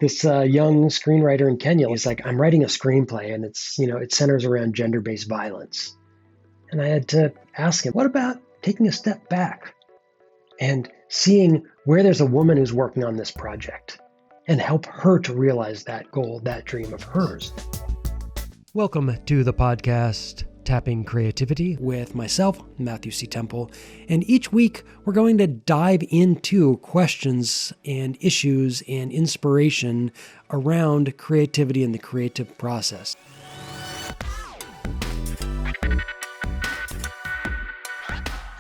this young screenwriter in Kenya. He's like, I'm writing a screenplay and it centers around gender-based violence. And I had to ask him, what about taking a step back and seeing where there's a woman who's working on this project and help her to realize that goal, that dream of hers? Welcome to the podcast, Tapping Creativity, with myself, Matthew C. Temple. And each week, we're going to dive into questions and issues and inspiration around creativity and the creative process.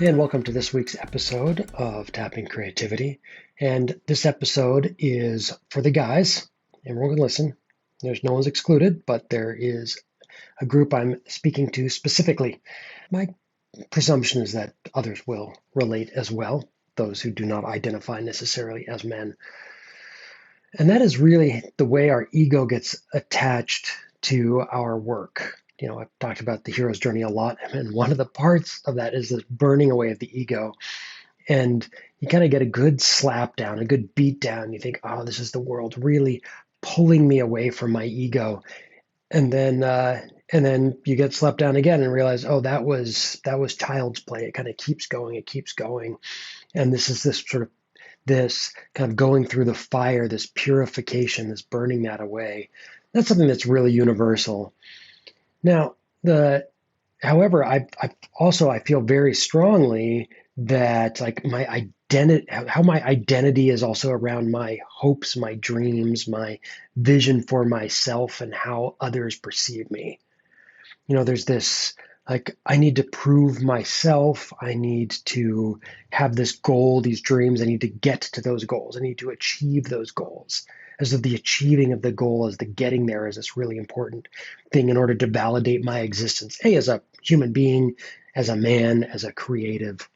And welcome to this week's episode of Tapping Creativity. And this episode is for the guys. Everyone can listen. There's no one's excluded, but there is a group I'm speaking to specifically. My presumption is that others will relate as well, those who do not identify necessarily as men. And that is really the way our ego gets attached to our work. I've talked about the hero's journey a lot, and one of the parts of that is this burning away of the ego. And you kind of get a good slap down, a good beat down. You think, oh, this is the world really pulling me away from my ego. And then you get slapped down again and realize, oh, that was child's play. It kind of keeps going. And this kind of going through the fire, this purification, this burning that away. That's something that's really universal. Now, however, I feel very strongly that like my identity, how my identity is also around my hopes, my dreams, my vision for myself and how others perceive me. There's this, like, I need to prove myself. I need to have this goal, these dreams. I need to get to those goals. I need to achieve those goals. As if the achieving of the goal, as the getting there is this really important thing in order to validate my existence, as a human being, as a man, as a creative.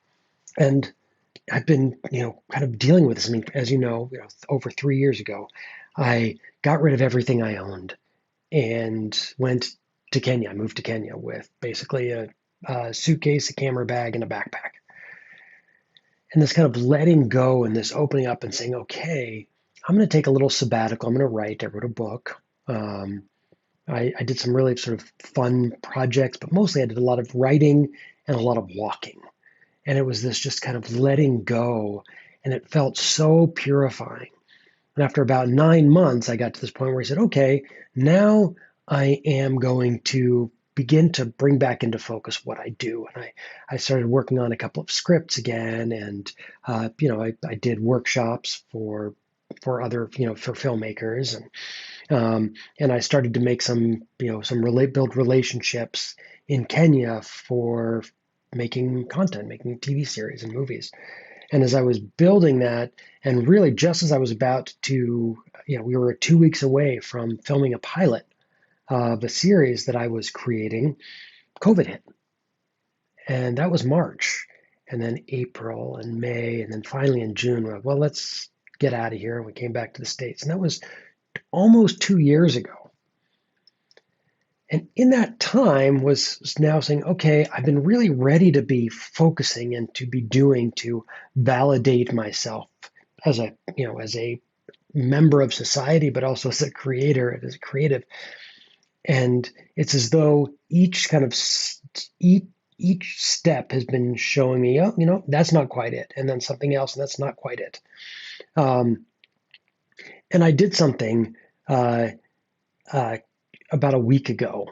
And I've been, kind of dealing with this. I mean, as over 3 years ago, I got rid of everything I owned and went to Kenya. I moved to Kenya with basically a suitcase, a camera bag, and a backpack. And this kind of letting go and this opening up and saying, okay, I'm going to take a little sabbatical. I'm going to write. I wrote a book. I did some really sort of fun projects, but mostly I did a lot of writing and a lot of walking. And it was this just kind of letting go, and it felt so purifying. And after about 9 months, I got to this point where I said, okay, now I am going to begin to bring back into focus what I do. And I started working on a couple of scripts again, and I did workshops for other for filmmakers, and I started to make build relationships in Kenya for making content, making TV series and movies. And as I was building that, and really just as I was about to, we were 2 weeks away from filming a pilot of a series that I was creating, COVID hit. And that was March. And then April and May, and then finally in June, we're like, well, let's get out of here. And we came back to the States. And that was almost 2 years ago. And in that time was now saying, okay, I've been really ready to be focusing and to be doing to validate myself as a member of society, but also as a creator and as a creative. And it's as though each step has been showing me, that's not quite it. And then something else, and that's not quite it. And I did something about a week ago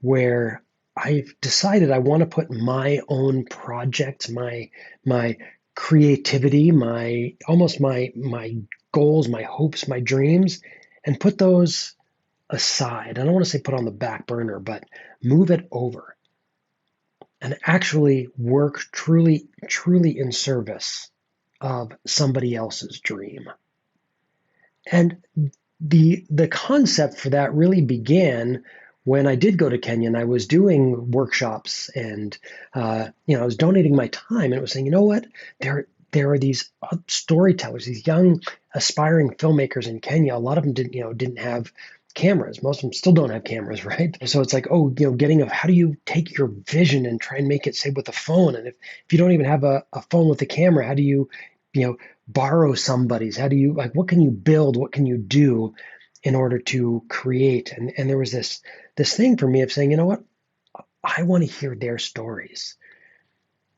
where I've decided I want to put my own project, my creativity, my goals, my hopes, my dreams, and put those aside. I don't want to say put on the back burner, but move it over and actually work truly in service of somebody else's dream. And the concept for that really began when I did go to Kenya and I was doing workshops and I was donating my time, and it was saying, you know what, there are these storytellers, these young aspiring filmmakers in Kenya. A lot of them didn't have cameras. Most of them still don't have cameras, right? So it's like, how do you take your vision and try and make it, say, with a phone? And if you don't even have a phone with a camera, how do you borrow somebody's? How do you, like, what can you build? What can you do in order to create? And there was this thing for me of saying, you know what? I want to hear their stories.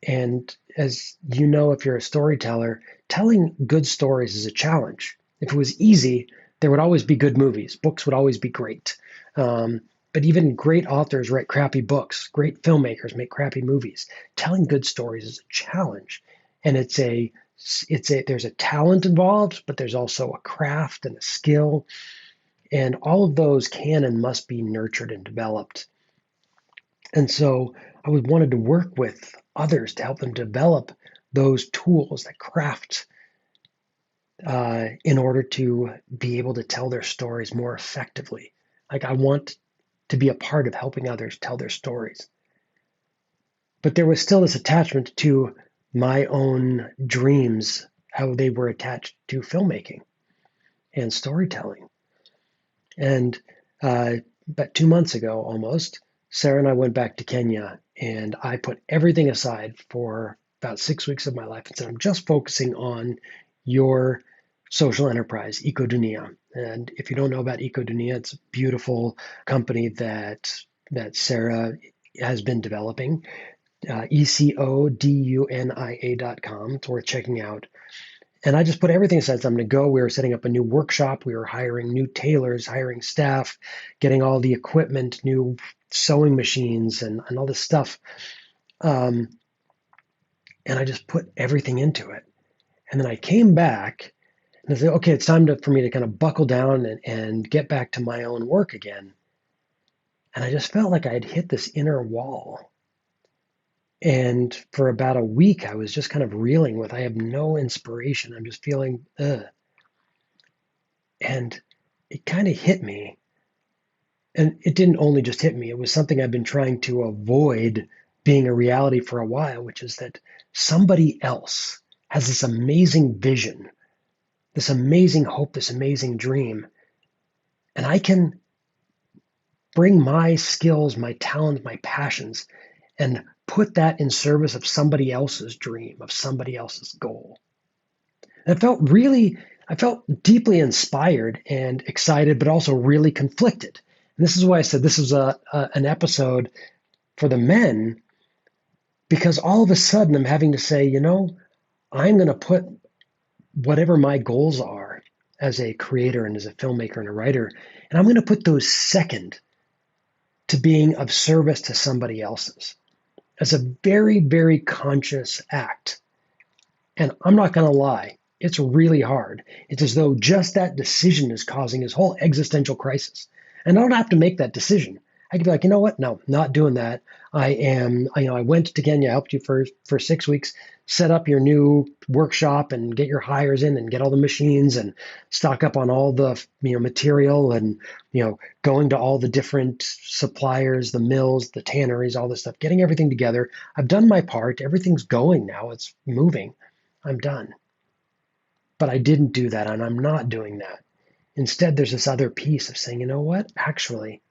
And as you know, if you're a storyteller, telling good stories is a challenge. If it was easy, there would always be good movies. Books would always be great. Um, but even great authors write crappy books. Great filmmakers make crappy movies. Telling good stories is a challenge, and there's a talent involved, but there's also a craft and a skill, and all of those can and must be nurtured and developed. And so I wanted to work with others to help them develop those tools, that craft, in order to be able to tell their stories more effectively. Like, I want to be a part of helping others tell their stories. But there was still this attachment to my own dreams, how they were attached to filmmaking and storytelling. And about 2 months ago, almost, Sarah and I went back to Kenya, and I put everything aside for about 6 weeks of my life and said, I'm just focusing on your social enterprise, Ecodunia. And if you don't know about Ecodunia, it's a beautiful company that Sarah has been developing. ECODUNIA.com. It's worth checking out. And I just put everything aside. So I'm going to go. We were setting up a new workshop. We were hiring new tailors, hiring staff, getting all the equipment, new sewing machines, and all this stuff. Um, and I just put everything into it. And then I came back and I said, okay, it's time for me to kind of buckle down and get back to my own work again. And I just felt like I had hit this inner wall. And for about a week, I was just kind of reeling with, I have no inspiration. I'm just feeling, ugh. And it kind of hit me. And it didn't only just hit me, it was something I've been trying to avoid being a reality for a while, which is that somebody else has this amazing vision, this amazing hope, this amazing dream. And I can bring my skills, my talent, my passions, and put that in service of somebody else's dream, of somebody else's goal. And I felt deeply inspired and excited, but also really conflicted. And this is why I said this is an episode for the men, because all of a sudden I'm having to say, I'm going to put whatever my goals are as a creator and as a filmmaker and a writer, and I'm going to put those second to being of service to somebody else's as a very, very conscious act. And I'm not going to lie, it's really hard. It's as though just that decision is causing his whole existential crisis. And I don't have to make that decision. I could be like, you know what? No, not doing that. I went to Kenya, helped you for 6 weeks, set up your new workshop and get your hires in and get all the machines and stock up on all the, material and, going to all the different suppliers, the mills, the tanneries, all this stuff, getting everything together. I've done my part. Everything's going now. It's moving. I'm done. But I didn't do that, and I'm not doing that. Instead, there's this other piece of saying, you know what? Actually,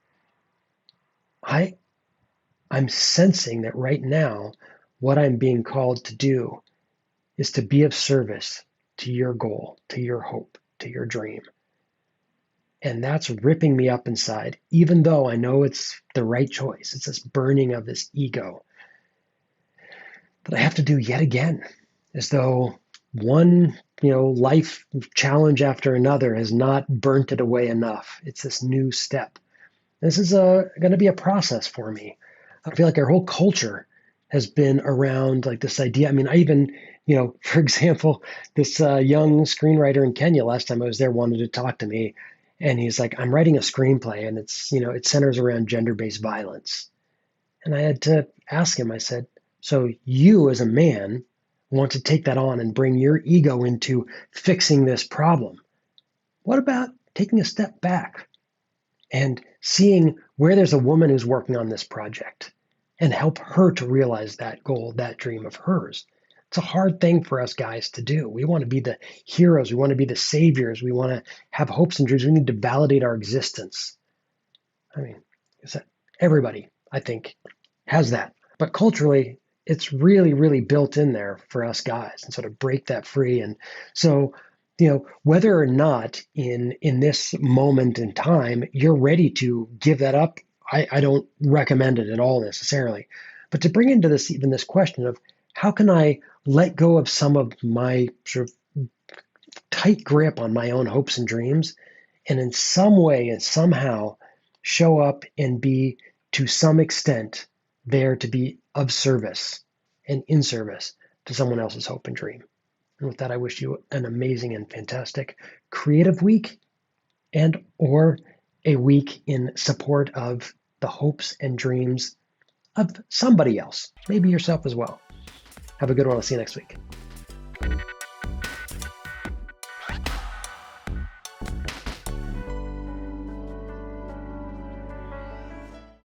I'm sensing that right now, what I'm being called to do is to be of service to your goal, to your hope, to your dream. And that's ripping me up inside, even though I know it's the right choice. It's this burning of this ego that I have to do yet again, as though one, life challenge after another has not burnt it away enough. It's this new step. This is going to be a process for me. I feel like our whole culture has been around like this idea. I mean, I even, for example, this young screenwriter in Kenya, last time I was there, wanted to talk to me. And he's like, I'm writing a screenplay and it's, it centers around gender-based violence. And I had to ask him, I said, so you as a man want to take that on and bring your ego into fixing this problem. What about taking a step back and seeing where there's a woman who's working on this project and help her to realize that goal, that dream of hers? It's a hard thing for us guys to do. We want to be the heroes. We want to be the saviors. We want to have hopes and dreams. We need to validate our existence. I mean, everybody, I think, has that. But culturally, it's really, really built in there for us guys and sort of break that free. And so, whether or not in this moment in time you're ready to give that up, I don't recommend it at all necessarily. But to bring into this question of how can I let go of some of my sort of tight grip on my own hopes and dreams, and in some way and somehow show up and be to some extent there to be of service and in service to someone else's hope and dream. And with that, I wish you an amazing and fantastic creative week, and or a week in support of the hopes and dreams of somebody else, maybe yourself as well. Have a good one. I'll see you next week.